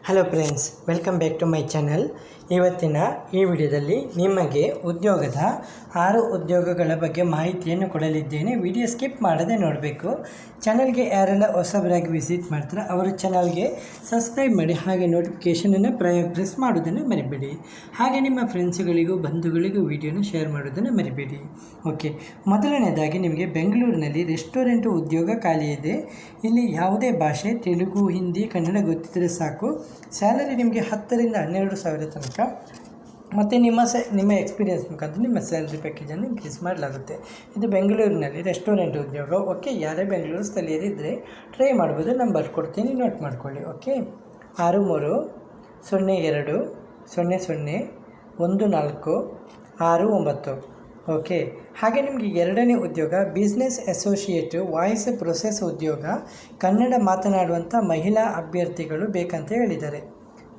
Hello friends, welcome back to my channel. ಇವತ್ತಿನ ಈ ವಿಡಿಯೋದಲ್ಲಿ ನಿಮಗೆ ಉದ್ಯೋಗದ 6 ಉದ್ಯೋಗಗಳ ಬಗ್ಗೆ ಮಾಹಿತಿಯನ್ನು ಕೊಡಲಿದ್ದೇನೆ. ವಿಡಿಯೋ ಸ್ಕಿಪ್ ಮಾಡದೆ ನೋಡಬೇಕು. ಚಾನಲ್ಗೆ ಯಾರೆಲ್ಲ ಹೊಸಬರಾಗಿ ವಿಸಿಟ್ ಮಾಡ್ತಾರೆ ಅವರು ಚಾನಲ್ಗೆ ಸಬ್ಸ್ಕ್ರೈಬ್ ಮಾಡಿ, ಹಾಗೆ ನೋಟಿಫಿಕೇಷನನ್ನು ಪ್ರೆಸ್ ಮಾಡೋದನ್ನು ಮರಿಬೇಡಿ. ಹಾಗೆ ನಿಮ್ಮ ಫ್ರೆಂಡ್ಸ್ಗಳಿಗೂ ಬಂಧುಗಳಿಗೂ ವಿಡಿಯೋನ ಶೇರ್ ಮಾಡೋದನ್ನು ಮರಿಬೇಡಿ. ಓಕೆ, ಮೊದಲನೇದಾಗಿ ನಿಮಗೆ ಬೆಂಗಳೂರಿನಲ್ಲಿ ರೆಸ್ಟೋರೆಂಟ್ ಉದ್ಯೋಗ ಖಾಲಿ ಇದೆ. ಇಲ್ಲಿ ಯಾವುದೇ ಭಾಷೆ, ತೆಲುಗು, ಹಿಂದಿ, ಕನ್ನಡ ಗೊತ್ತಿದ್ದರೆ ಸಾಕು. ಸ್ಯಾಲರಿ ನಿಮಗೆ 10 ರಿಂದ 12 ಸಾವಿರ ತನಕ, ಮತ್ತು ನಿಮ್ಮ ಎಕ್ಸ್ಪೀರಿಯನ್ಸ್ ಮುಖಾಂತರ ನಿಮ್ಮ ಸ್ಯಾಲ್ರಿ ಪ್ಯಾಕೇಜನ್ನು ಇನ್ಕ್ರೀಸ್ ಮಾಡಲಾಗುತ್ತೆ. ಇದು ಬೆಂಗಳೂರಿನಲ್ಲಿ ರೆಸ್ಟೋರೆಂಟ್ ಉದ್ಯೋಗ. ಓಕೆ, ಯಾರೇ ಬೆಂಗಳೂರು ಸ್ಥಳೀಯರಿದ್ದರೆ ಟ್ರೈ ಮಾಡ್ಬೋದು. ನಂಬರ್ ಕೊಡ್ತೀನಿ, ನೋಟ್ ಮಾಡ್ಕೊಳ್ಳಿ. ಓಕೆ, 6302001469. ಓಕೆ, ಹಾಗೆ ನಿಮಗೆ ಎರಡನೇ ಉದ್ಯೋಗ ಬಿಸ್ನೆಸ್ ಅಸೋಸಿಯೇಟ್ ವಾಯ್ಸ್ ಪ್ರೊಸೆಸ್ ಉದ್ಯೋಗ. ಕನ್ನಡ ಮಾತನಾಡುವಂಥ ಮಹಿಳಾ ಅಭ್ಯರ್ಥಿಗಳು ಬೇಕಂತ ಹೇಳಿದ್ದಾರೆ.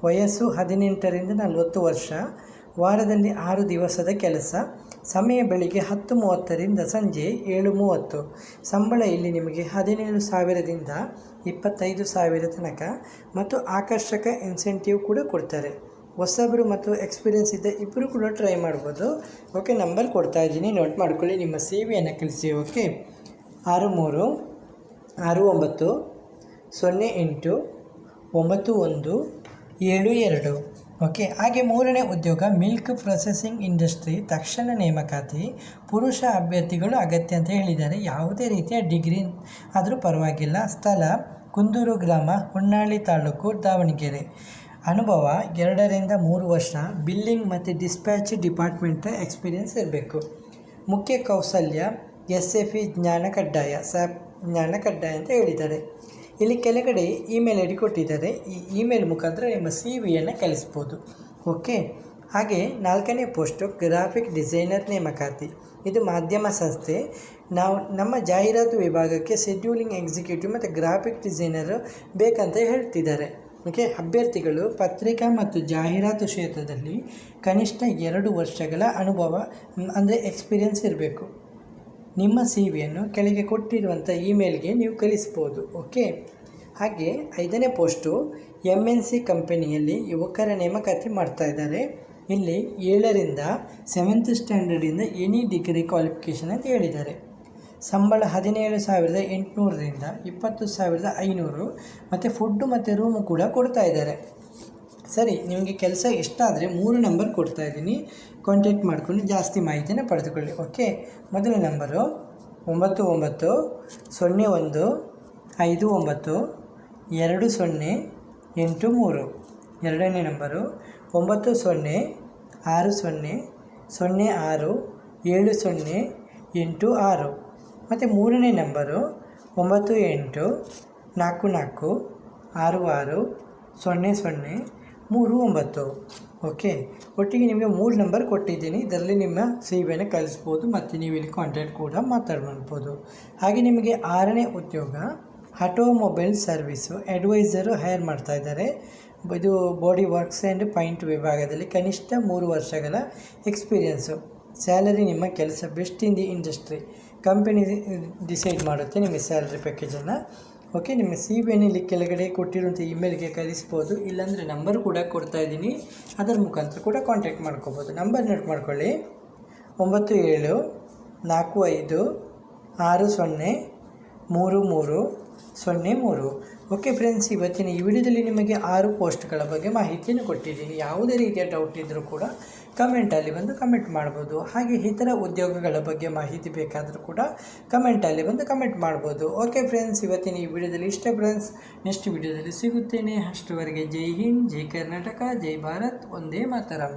ವಯಸ್ಸು 18 ರಿಂದ 40 ವರ್ಷ. ವಾರದಲ್ಲಿ 6 ದಿವಸದ ಕೆಲಸ. ಸಮಯ ಬೆಳಿಗ್ಗೆ 10:30 ರಿಂದ ಸಂಜೆ 7:30. ಸಂಬಳ ಇಲ್ಲಿ ನಿಮಗೆ 17,000ದಿಂದ 25,000 ತನಕ, ಮತ್ತು ಆಕರ್ಷಕ ಇನ್ಸೆಂಟಿವ್ ಕೂಡ ಕೊಡ್ತಾರೆ. ಹೊಸಬರು ಮತ್ತು ಎಕ್ಸ್ಪೀರಿಯನ್ಸ್ ಇದ್ದ ಇಬ್ಬರು ಕೂಡ ಟ್ರೈ ಮಾಡ್ಬೋದು. ಓಕೆ, ನಂಬರ್ ಕೊಡ್ತಾ ಇದ್ದೀನಿ, ನೋಟ್ ಮಾಡ್ಕೊಳ್ಳಿ. ನಿಮ್ಮ ಸಿ ವಿಯನ್ನು ಕಳಿಸಿ. ಓಕೆ, 6369089172. ಓಕೆ, ಹಾಗೆ ಮೂರನೇ ಉದ್ಯೋಗ ಮಿಲ್ಕ್ ಪ್ರೊಸೆಸಿಂಗ್ ಇಂಡಸ್ಟ್ರಿ. ತಕ್ಷಣ ನೇಮಕಾತಿ. ಪುರುಷ ಅಭ್ಯರ್ಥಿಗಳು ಅಗತ್ಯ ಅಂತ ಹೇಳಿದ್ದಾರೆ. ಯಾವುದೇ ರೀತಿಯ ಡಿಗ್ರಿ ಆದರೂ ಪರವಾಗಿಲ್ಲ. ಸ್ಥಳ ಕುಂದೂರು ಗ್ರಾಮ, ಹೊನ್ನಾಳಿ ತಾಲೂಕು, ದಾವಣಗೆರೆ. ಅನುಭವ 2 ರಿಂದ 3 ವರ್ಷ. ಬಿಲ್ಲಿಂಗ್ ಮತ್ತು ಡಿಸ್ಪ್ಯಾಚ್ ಡಿಪಾರ್ಟ್ಮೆಂಟ್ ಎಕ್ಸ್ಪೀರಿಯನ್ಸ್ ಇರಬೇಕು. ಮುಖ್ಯ ಕೌಶಲ್ಯ SFE ಜ್ಞಾನ ಕಡ್ಡಾಯ, SAP ಜ್ಞಾನ ಕಡ್ಡಾಯ ಅಂತ ಹೇಳಿದ್ದಾರೆ. ಇಲ್ಲಿ ಕೆಳಗಡೆ ಇಮೇಲ್ ಐಡಿ ಕೊಟ್ಟಿದ್ದಾರೆ. ಈ ಇಮೇಲ್ ಮುಖಾಂತರ ನಿಮ್ಮ CV ಯನ್ನು ಕಳಿಸ್ಬೋದು. ಓಕೆ, ಹಾಗೆ 4ನೇ ಪೋಸ್ಟು ಗ್ರಾಫಿಕ್ ಡಿಸೈನರ್ ನೇಮಕಾತಿ. ಇದು ಮಾಧ್ಯಮ ಸಂಸ್ಥೆ. ನಮ್ಮ ಜಾಹೀರಾತು ವಿಭಾಗಕ್ಕೆ ಶೆಡ್ಯೂಲಿಂಗ್ ಎಕ್ಸಿಕ್ಯೂಟಿವ್ ಮತ್ತು ಗ್ರಾಫಿಕ್ ಡಿಸೈನರ್ ಬೇಕಂತ ಹೇಳ್ತಿದ್ದಾರೆ. ಓಕೆ, ಅಭ್ಯರ್ಥಿಗಳು ಪತ್ರಿಕಾ ಮತ್ತು ಜಾಹೀರಾತು ಕ್ಷೇತ್ರದಲ್ಲಿ ಕನಿಷ್ಠ 2 ವರ್ಷಗಳ ಅನುಭವ ಅಂದರೆ ಎಕ್ಸ್ಪೀರಿಯನ್ಸ್ ಇರಬೇಕು. ನಿಮ್ಮ CV ಯನ್ನು ಕೆಳಗೆ ಕೊಟ್ಟಿರುವಂಥ ಇಮೇಲ್ಗೆ ನೀವು ಕಳಿಸ್ಬೋದು. ಓಕೆ, ಹಾಗೆ 5ನೇ ಪೋಸ್ಟು MNC ಕಂಪನಿಯಲ್ಲಿ ಯುವಕರ ನೇಮಕಾತಿ ಮಾಡ್ತಾ ಇದ್ದಾರೆ. ಇಲ್ಲಿ 7 ರಿಂದ 7th ಸ್ಟ್ಯಾಂಡರ್ಡಿಂದ ಎನಿ ಡಿಗ್ರಿ ಕ್ವಾಲಿಫಿಕೇಷನ್ ಅಂತ ಹೇಳಿದ್ದಾರೆ. ಸಂಬಳ 17,800ರಿಂದ 20,500, ಮತ್ತು ಫುಡ್ಡು ಮತ್ತು ರೂಮು ಕೂಡ ಕೊಡ್ತಾ ಇದ್ದಾರೆ. ಸರಿ, ನಿಮಗೆ ಕೆಲಸ ಇಷ್ಟ ಆದರೆ 3 ನಂಬರ್ ಕೊಡ್ತಾ ಇದ್ದೀನಿ, ಕಾಂಟ್ಯಾಕ್ಟ್ ಮಾಡ್ಕೊಂಡು ಜಾಸ್ತಿ ಮಾಹಿತಿನ ಪಡೆದುಕೊಳ್ಳಿ. ಓಕೆ, ಮೊದಲ ನಂಬರು 9915922083. ಎರಡನೇ ನಂಬರು 9060067086. ಮತ್ತು ಮೂರನೇ ನಂಬರು 9844660039. ಓಕೆ, ಒಟ್ಟಿಗೆ ನಿಮಗೆ 3 ನಂಬರ್ ಕೊಟ್ಟಿದ್ದೀನಿ. ಇದರಲ್ಲಿ ನಿಮ್ಮ CV ಯನ್ನು ಕಳಿಸ್ಬೋದು, ಮತ್ತು ನೀವು ಇಲ್ಲಿ ಕಾಂಟ್ಯಾಕ್ಟ್ ಕೂಡ ಮಾತಾಡ್ಬೋದು. ಹಾಗೆ ನಿಮಗೆ 6ನೇ ಉದ್ಯೋಗ ಆಟೋಮೊಬೈಲ್ ಸರ್ವಿಸು ಅಡ್ವೈಸರು ಹೈರ್ ಮಾಡ್ತಾ ಇದ್ದಾರೆ. ಇದು ಬಾಡಿ ವರ್ಕ್ಸ್ ಆ್ಯಂಡ್ ಪೈಂಟ್ ವಿಭಾಗದಲ್ಲಿ ಕನಿಷ್ಠ 3 ವರ್ಷಗಳ ಎಕ್ಸ್ಪೀರಿಯನ್ಸು. ಸ್ಯಾಲರಿ ನಿಮ್ಮ ಕೆಲಸ best in the industry. Company decide ಮಾಡುತ್ತೆ ನಿಮ್ಮ ಸ್ಯಾಲ್ರಿ ಪ್ಯಾಕೇಜನ್ನು. ಓಕೆ, ನಿಮ್ಮ CV ಯನ್ನು ಇಲ್ಲಿ ಕೆಳಗಡೆ ಕೊಟ್ಟಿರುವಂಥ ಇಮೇಲ್ಗೆ ಕಳಿಸ್ಬೋದು. ಇಲ್ಲಾಂದರೆ ನಂಬರ್ ಕೂಡ ಕೊಡ್ತಾ ಇದ್ದೀನಿ, ಅದರ ಮುಖಾಂತರ ಕೂಡ ಕಾಂಟ್ಯಾಕ್ಟ್ ಮಾಡ್ಕೋಬೋದು. ನಂಬರ್ ನೋಟ್ ಮಾಡ್ಕೊಳ್ಳಿ, 9745603303. ಓಕೆ ಫ್ರೆಂಡ್ಸ್, ಇವತ್ತಿನ ಈ ವಿಡಿಯೋದಲ್ಲಿ ನಿಮಗೆ 6 ಪೋಸ್ಟ್ಗಳ ಬಗ್ಗೆ ಮಾಹಿತಿಯನ್ನು ಕೊಟ್ಟಿದ್ದೀನಿ. ಯಾವುದೇ ರೀತಿಯ ಡೌಟ್ ಇದ್ದರೂ ಕೂಡ ಕಮೆಂಟಲ್ಲಿ ಬಂದು ಕಮೆಂಟ್ ಮಾಡ್ಬೋದು. ಹಾಗೆ ಇತರ ಉದ್ಯೋಗಗಳ ಬಗ್ಗೆ ಮಾಹಿತಿ ಬೇಕಾದರೂ ಕೂಡ ಕಮೆಂಟಲ್ಲಿ ಬಂದು ಕಮೆಂಟ್ ಮಾಡ್ಬೋದು. ಓಕೆ ಫ್ರೆಂಡ್ಸ್, ಇವತ್ತಿನ ಈ ವಿಡಿಯೋದಲ್ಲಿ ಇಷ್ಟೇ ಫ್ರೆಂಡ್ಸ್. ನೆಕ್ಸ್ಟ್ ವಿಡಿಯೋದಲ್ಲಿ ಸಿಗುತ್ತೇನೆ. ಅಷ್ಟರವರೆಗೆ ಜೈ ಹಿಂದ್, ಜೈ ಕರ್ನಾಟಕ, ಜೈ ಭಾರತ್, ಒಂದೇ ಮಾತರಂ.